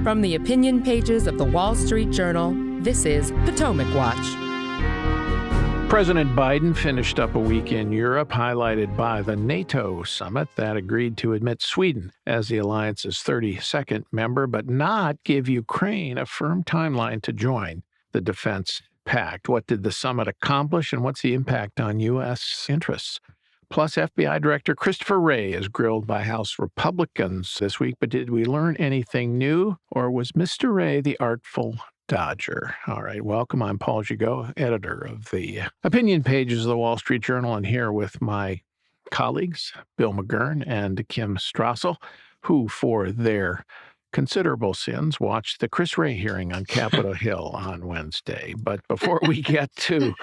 From the opinion pages of the Wall Street Journal, this is Potomac Watch. President Biden finished up a week in Europe, highlighted by the NATO summit that agreed to admit Sweden as the alliance's 32nd member, but not give Ukraine a firm timeline to join the defense pact. What did the summit accomplish, and what's the impact on U.S. interests? Plus, FBI Director Christopher Wray is grilled by House Republicans this week, but did we learn anything new, or was Mr. Wray the artful dodger? All right, welcome. I'm Paul Gigot, editor of the opinion pages of the Wall Street Journal, and here with my colleagues, Bill McGurn and Kim Strassel, who, for their considerable sins, watched the Chris Wray hearing on Capitol Hill on Wednesday. But before we get to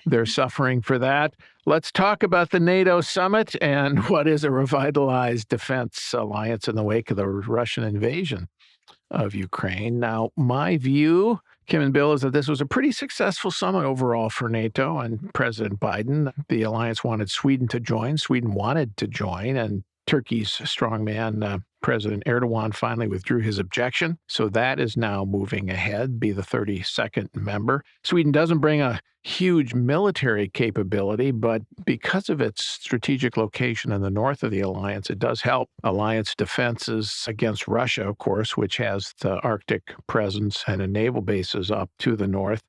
their suffering for that, let's talk about the NATO summit and what is a revitalized defense alliance in the wake of the Russian invasion of Ukraine. Now, my view, Kim and Bill, is that this was a pretty successful summit overall for NATO and President Biden. The alliance wanted Sweden to join. Sweden wanted to join, and Turkey's strongman, President Erdogan, finally withdrew his objection. So that is now moving ahead, be the 32nd member. Sweden doesn't bring a huge military capability, but because of its strategic location in the north of the alliance, it does help alliance defenses against Russia, of course, which has the Arctic presence and naval bases up to the north.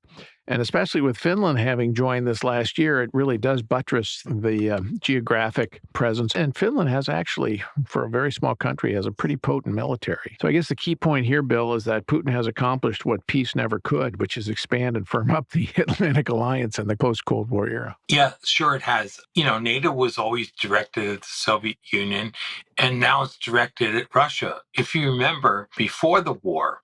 And especially with Finland having joined this last year, it really does buttress the geographic presence. And Finland has actually, for a very small country, has a pretty potent military. So I guess the key point here, Bill, is that Putin has accomplished what peace never could, which is expand and firm up the Atlantic Alliance in the post-Cold War era. Yeah, sure it has. NATO was always directed at the Soviet Union, and now it's directed at Russia. If you remember, before the war,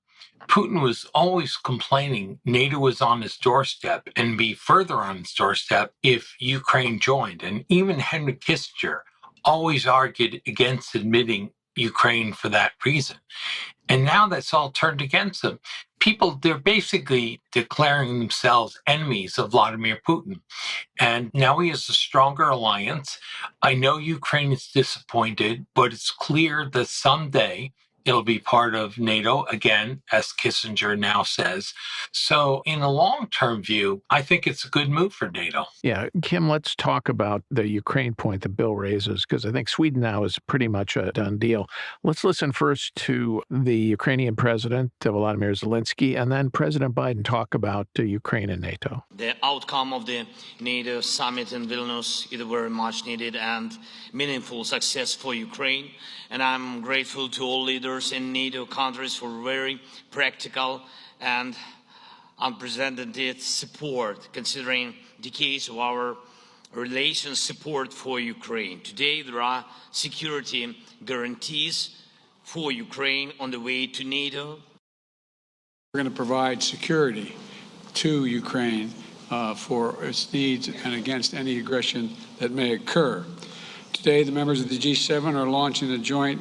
Putin was always complaining NATO was on his doorstep and be further on his doorstep if Ukraine joined. And even Henry Kissinger always argued against admitting Ukraine for that reason. And now that's all turned against them. They're basically declaring themselves enemies of Vladimir Putin. And now he has a stronger alliance. I know Ukraine is disappointed, but it's clear that someday it'll be part of NATO, again, as Kissinger now says. So in a long-term view, I think it's a good move for NATO. Yeah, Kim, let's talk about the Ukraine point that Bill raises, because I think Sweden now is pretty much a done deal. Let's listen first to the Ukrainian president, Volodymyr Zelensky, and then President Biden talk about Ukraine and NATO. The outcome of the NATO summit in Vilnius is a very much needed and meaningful success for Ukraine. And I'm grateful to all leaders in NATO countries for very practical and unprecedented support, considering decades of our relations support for Ukraine. Today, there are security guarantees for Ukraine on the way to NATO. We're going to provide security to Ukraine for its needs and against any aggression that may occur. Today, the members of the G7 are launching a joint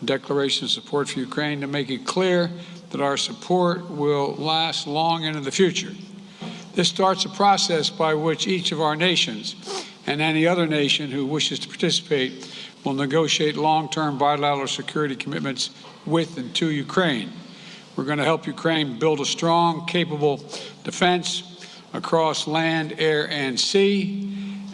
declaration of support for Ukraine to make it clear that our support will last long into the future. This starts a process by which each of our nations and any other nation who wishes to participate will negotiate long-term bilateral security commitments with and to Ukraine. We're going to help Ukraine build a strong, capable defense across land, air, and sea,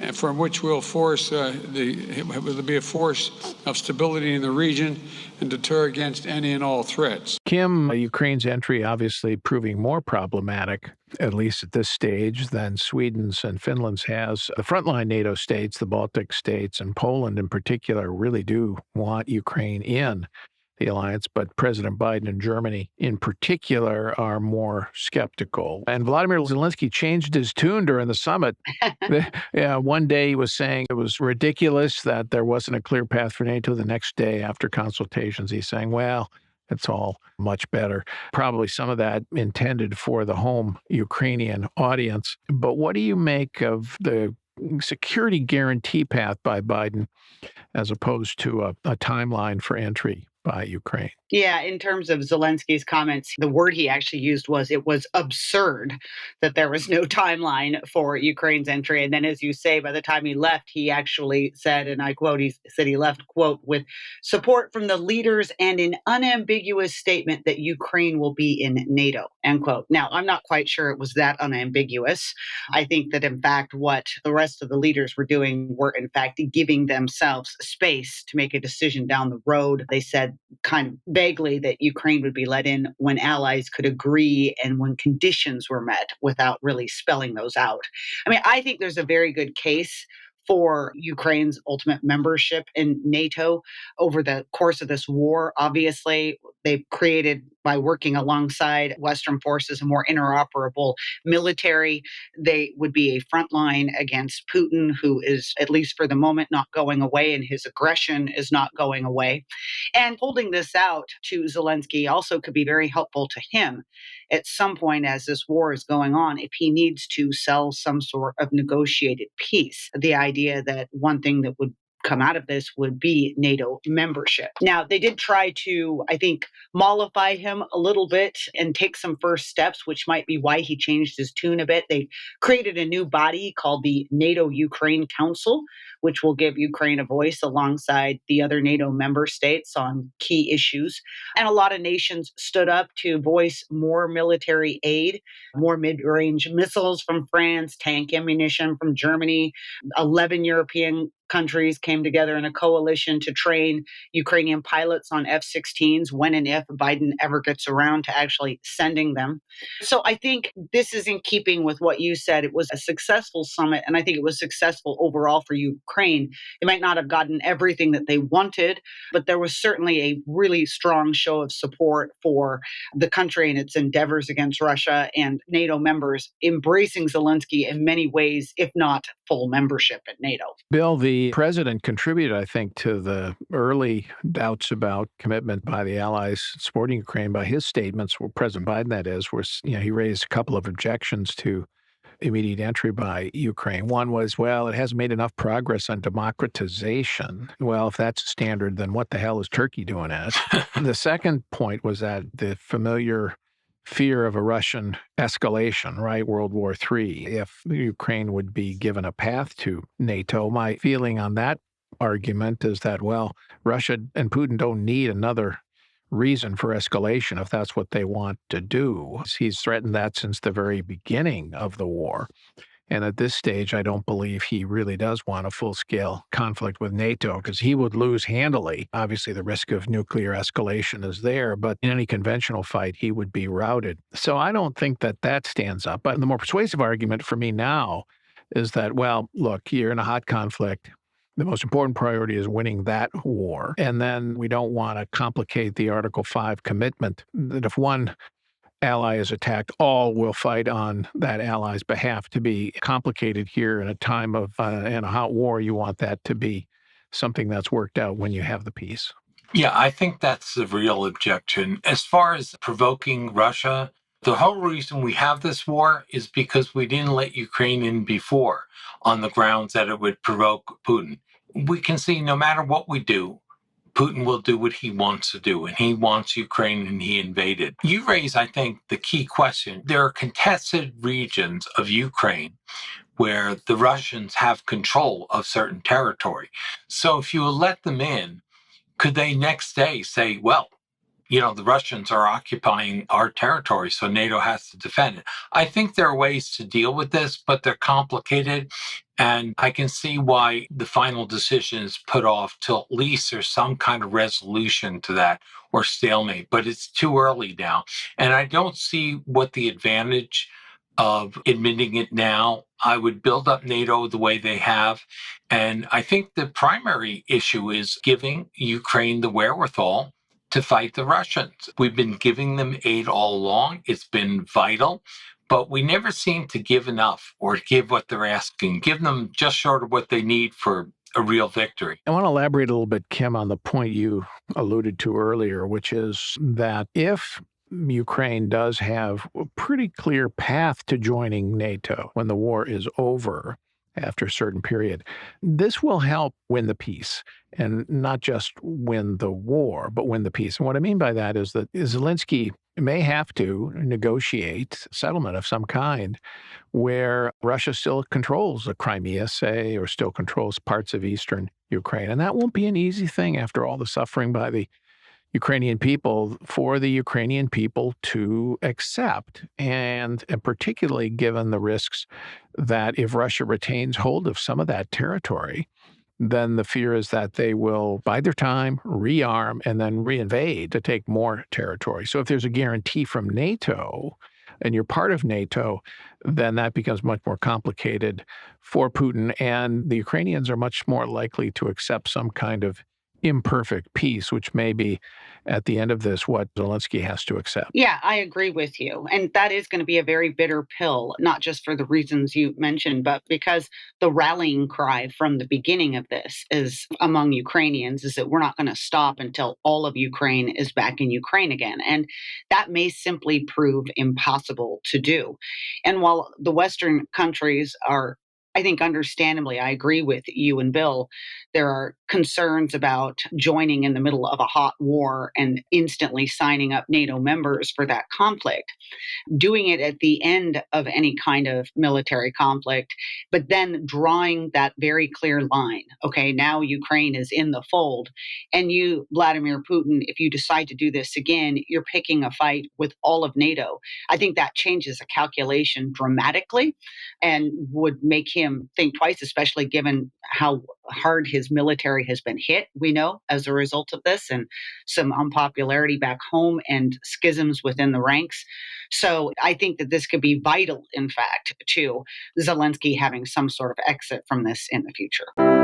and from which will be a force of stability in the region and deter against any and all threats. Kim, Ukraine's entry obviously proving more problematic, at least at this stage, than Sweden's and Finland's has. The frontline NATO states, the Baltic states, and Poland in particular, really do want Ukraine in the alliance, but President Biden and Germany in particular are more skeptical. And Volodymyr Zelensky changed his tune during the summit. One day he was saying it was ridiculous that there wasn't a clear path for NATO. The next day, after consultations, he's saying, well, it's all much better. Probably some of that intended for the home Ukrainian audience. But what do you make of the security guarantee path by Biden as opposed to a timeline for entry by Ukraine. Yeah, in terms of Zelensky's comments, the word he actually used was it was absurd that there was no timeline for Ukraine's entry. And then, as you say, by the time he left, he actually said, and I quote, he said he left, quote, with support from the leaders and an unambiguous statement that Ukraine will be in NATO, end quote. Now, I'm not quite sure it was that unambiguous. I think that, in fact, what the rest of the leaders were doing were, in fact, giving themselves space to make a decision down the road. They said kind of vaguely that Ukraine would be let in when allies could agree and when conditions were met without really spelling those out. I mean, I think there's a very good case for Ukraine's ultimate membership in NATO over the course of this war. Obviously, they've created, by working alongside Western forces, a more interoperable military. They would be a front line against Putin, who is, at least for the moment, not going away, and his aggression is not going away. And holding this out to Zelensky also could be very helpful to him at some point as this war is going on, if he needs to sell some sort of negotiated peace. The idea that one thing that would come out of this would be NATO membership. Now, they did try to, I think, mollify him a little bit and take some first steps, which might be why he changed his tune a bit. They created a new body called the NATO Ukraine Council, which will give Ukraine a voice alongside the other NATO member states on key issues. And a lot of nations stood up to voice more military aid, more mid-range missiles from France, tank ammunition from Germany. 11 European countries came together in a coalition to train Ukrainian pilots on F-16s when and if Biden ever gets around to actually sending them. So I think this is in keeping with what you said. It was a successful summit, and I think it was successful overall for Ukraine. They might not have gotten everything that they wanted, but there was certainly a really strong show of support for the country and its endeavors against Russia, and NATO members embracing Zelensky in many ways, if not full membership at NATO. Bill, the president contributed, I think, to the early doubts about commitment by the allies supporting Ukraine by his statements, well, President Biden, that is, where he raised a couple of objections to immediate entry by Ukraine. One was, well, it hasn't made enough progress on democratization. Well, if that's a standard, then what the hell is Turkey doing at it? The second point was that the familiar fear of a Russian escalation, right? World War III, if Ukraine would be given a path to NATO. My feeling on that argument is that, well, Russia and Putin don't need another reason for escalation if that's what they want to do. He's threatened that since the very beginning of the war. And at this stage, I don't believe he really does want a full-scale conflict with NATO because he would lose handily. Obviously, the risk of nuclear escalation is there, but in any conventional fight, he would be routed. So I don't think that that stands up. But the more persuasive argument for me now is that, well, look, you're in a hot conflict. The most important priority is winning that war. And then we don't want to complicate the Article 5 commitment that if one ally is attacked, all will fight on that ally's behalf. To be complicated here in a time of in a hot war, you want that to be something that's worked out when you have the peace. Yeah, I think that's the real objection. As far as provoking Russia, the whole reason we have this war is because we didn't let Ukraine in before on the grounds that it would provoke Putin. We can see no matter what we do, Putin will do what he wants to do, and he wants Ukraine, and he invaded. You raise, I think, the key question. There are contested regions of Ukraine where the Russians have control of certain territory. So if you let them in, could they next day say, well, the Russians are occupying our territory, so NATO has to defend it? I think there are ways to deal with this, but they're complicated. And I can see why the final decision is put off till at least there's some kind of resolution to that or stalemate. But it's too early now. And I don't see what the advantage of admitting it now. I would build up NATO the way they have. And I think the primary issue is giving Ukraine the wherewithal to fight the Russians. We've been giving them aid all along. It's been vital. But we never seem to give enough or give what they're asking, give them just short of what they need for a real victory. I want to elaborate a little bit, Kim, on the point you alluded to earlier, which is that if Ukraine does have a pretty clear path to joining NATO when the war is over, after a certain period. This will help win the peace and not just win the war, but win the peace. And what I mean by that is that Zelensky may have to negotiate settlement of some kind where Russia still controls the Crimea, say, or still controls parts of eastern Ukraine. And that won't be an easy thing after all the suffering by the Ukrainian people, for the Ukrainian people to accept, and particularly given the risks that if Russia retains hold of some of that territory, then the fear is that they will bide their time, rearm, and then reinvade to take more territory. So if there's a guarantee from NATO and you're part of NATO, then that becomes much more complicated for Putin. And the Ukrainians are much more likely to accept some kind of imperfect peace, which may be at the end of this what Zelensky has to accept. Yeah, I agree with you. And that is going to be a very bitter pill, not just for the reasons you mentioned, but because the rallying cry from the beginning of this is among Ukrainians is that we're not going to stop until all of Ukraine is back in Ukraine again. And that may simply prove impossible to do. And while the Western countries are, I think understandably, I agree with you and Bill, there are concerns about joining in the middle of a hot war and instantly signing up NATO members for that conflict. Doing it at the end of any kind of military conflict, but then drawing that very clear line. Okay, now Ukraine is in the fold. And you, Vladimir Putin, if you decide to do this again, you're picking a fight with all of NATO. I think that changes the calculation dramatically and would make him think twice, especially given how hard his military has been hit, we know, as a result of this, and some unpopularity back home and schisms within the ranks. So I think that this could be vital, in fact, to Zelensky having some sort of exit from this in the future.